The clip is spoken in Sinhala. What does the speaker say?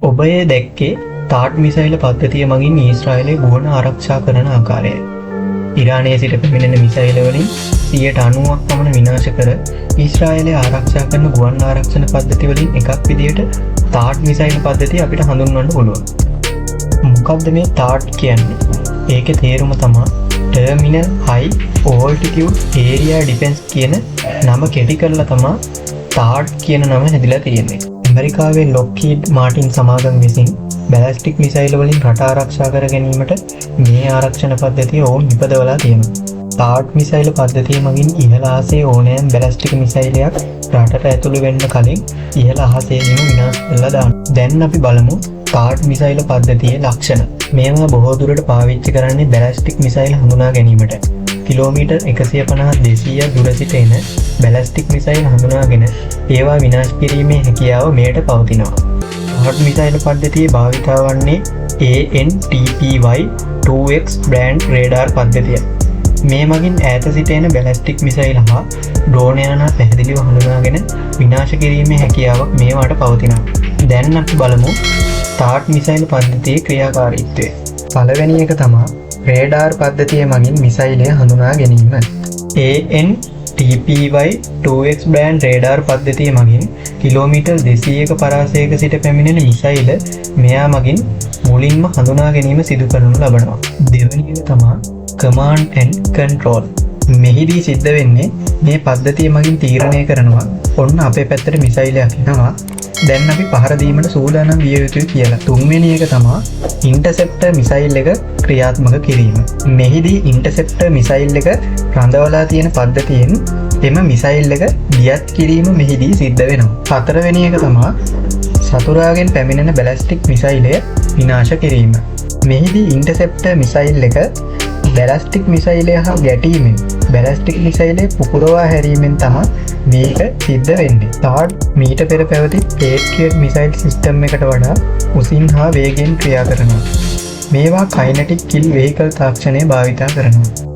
ඔබයේ දැක්කේ තාඩ් මිසයිල පද්ධතිය මගින් ඊශ්‍රායලයේ ගුවන් ආරක්ෂා කරන ආකාරය. ඉරානයේ සිට පැමිණෙන මිසයිල වලින් 90%ක් පමණ විනාශ කර ඊශ්‍රායලයේ ආරක්ෂා කරන ගුවන් ආරක්ෂණ පද්ධති වලින් එකක් විදියට තාඩ් මිසයිල් පද්ධතිය අපිට හඳුන්වන්න පුළුවන්. මොකක්ද මේ තාඩ් කියන්නේ? ඒකේ තේරුම තමයි ටර්මිනල් හයි ඕල්ටිටියුඩ් ඒරියා ඩිෆෙන්ස් කියන නම කෙටි කරලා තමයි තාඩ් කියන නම හැදිලා තියෙන්නේ. ඇමරිකාවේ ලොක්හීඩ් මාටින් සමාගම විසින් බැලිස්ටික් මිසයිල් වලින් රට ආරක්ෂා කර ගැනීමට මේ ආරක්ෂණ පද්ධතිය ඔවුන් නිපදවලා තියෙනවා. තාඩ් මිසයිල් පද්ධතිය මගින් ඉහළ අහසේ ඕනෑම බැලිස්ටික් මිසයිලයක් රටට ඇතුළු වෙන්න කලින් ඉහළ අහසේදීම විනාශ කරලා දානවා. දැන් අපි බලමු තාඩ් මිසයිල් පද්ධතියේ ලක්ෂණ. මේවා බොහෝ දුරට පාවිච්චි කරන්නේ බැලිස්ටික් මිසයිල් හඳුනා ගැනීමට. කිලෝමීටර් 150-200 දුර සිට එන බැලිස්ටික් මිසයිල් හඳුනාගෙන ඒවා විනාශ කිරීමේ හැකියාව මෙයට පවතිනවා. තාඩ් මිසයිල් පද්ධතියේ භාවිතා වන්නේ ANTPY-2X බ්‍රෑන්ඩ් රේඩාර් පද්ධතිය. මේ මගින් ඈත සිට එන බැලිස්ටික් මිසයිල් හා ඩ්‍රෝන් යන පැහැදිලිව හඳුනාගෙන විනාශ කිරීමේ හැකියාවක් මේවට පවතිනවා. දැන් අපි බලමු තාඩ් මිසයිල් පද්ධතියේ ක්‍රියාකාරීත්වය. පළවෙනි එක තමයි රේඩාර් පද්ධතිය මගින් මිසයිලය හඳුනා ගැනීම. ANTPY-2X බ්‍රෑන්ඩ් රේඩාර් පද්ධතිය මගින් කිලෝමීටර් 200ක පරාසයක සිට පැමිණෙන මිසයිල මෙයා මගින් මුලින්ම හඳුනා ගැනීම සිදු කරනු ලබනවා. දෙවැනි එක තමයි කමාන්ඩ් ඇන්ඩ් කන්ට්‍රෝල්. මෙහිදී සිද්ධ වෙන්නේ මේ පද්ධතිය මගින් තීරණය කරනවා ඔන්න අපේ පැත්තට මිසයිලයක් එනවා. දැන් අපි පහර දීමට සූදානම් විය යුතුයි කියලා. තුන්වෙනි එක තමයි ඉන්ටර්සෙප්ටර් මිසයිල් එක ක්‍රියාත්මක කිරීම. මෙහිදී ඉන්ටර්සෙප්ටර් මිසයිල් එක රඳවලා තියෙන පද්ධතියෙන් එම මිසයිල් එක දියත් කිරීම මෙහිදී සිද්ධ වෙනවා. හතරවෙනි එක තමයි සතුරාගෙන් පැමිණෙන බැලිස්ටික් මිසයිලය විනාශ කිරීම. මෙහිදී ඉන්ටර්සෙප්ටර් මිසයිල් එක බැලිස්ටික් මිසයිලය හා ගැටීමෙන් බැලිස්ටික් මිසයිලය පුපුරවා හැරීමෙන් තමයි මේක සිද්ධ වෙන්නේ. තාඩ් මීට පෙර පැවති පේට්‍රියට් මිසයිල් සිස්ටම් එකට වඩා උසින් හා වේගෙන් ක්‍රියා කරනවා. මේවා කයිනටික් කිල් වෙහිකල් තාක්ෂණය භාවිතා කරනවා.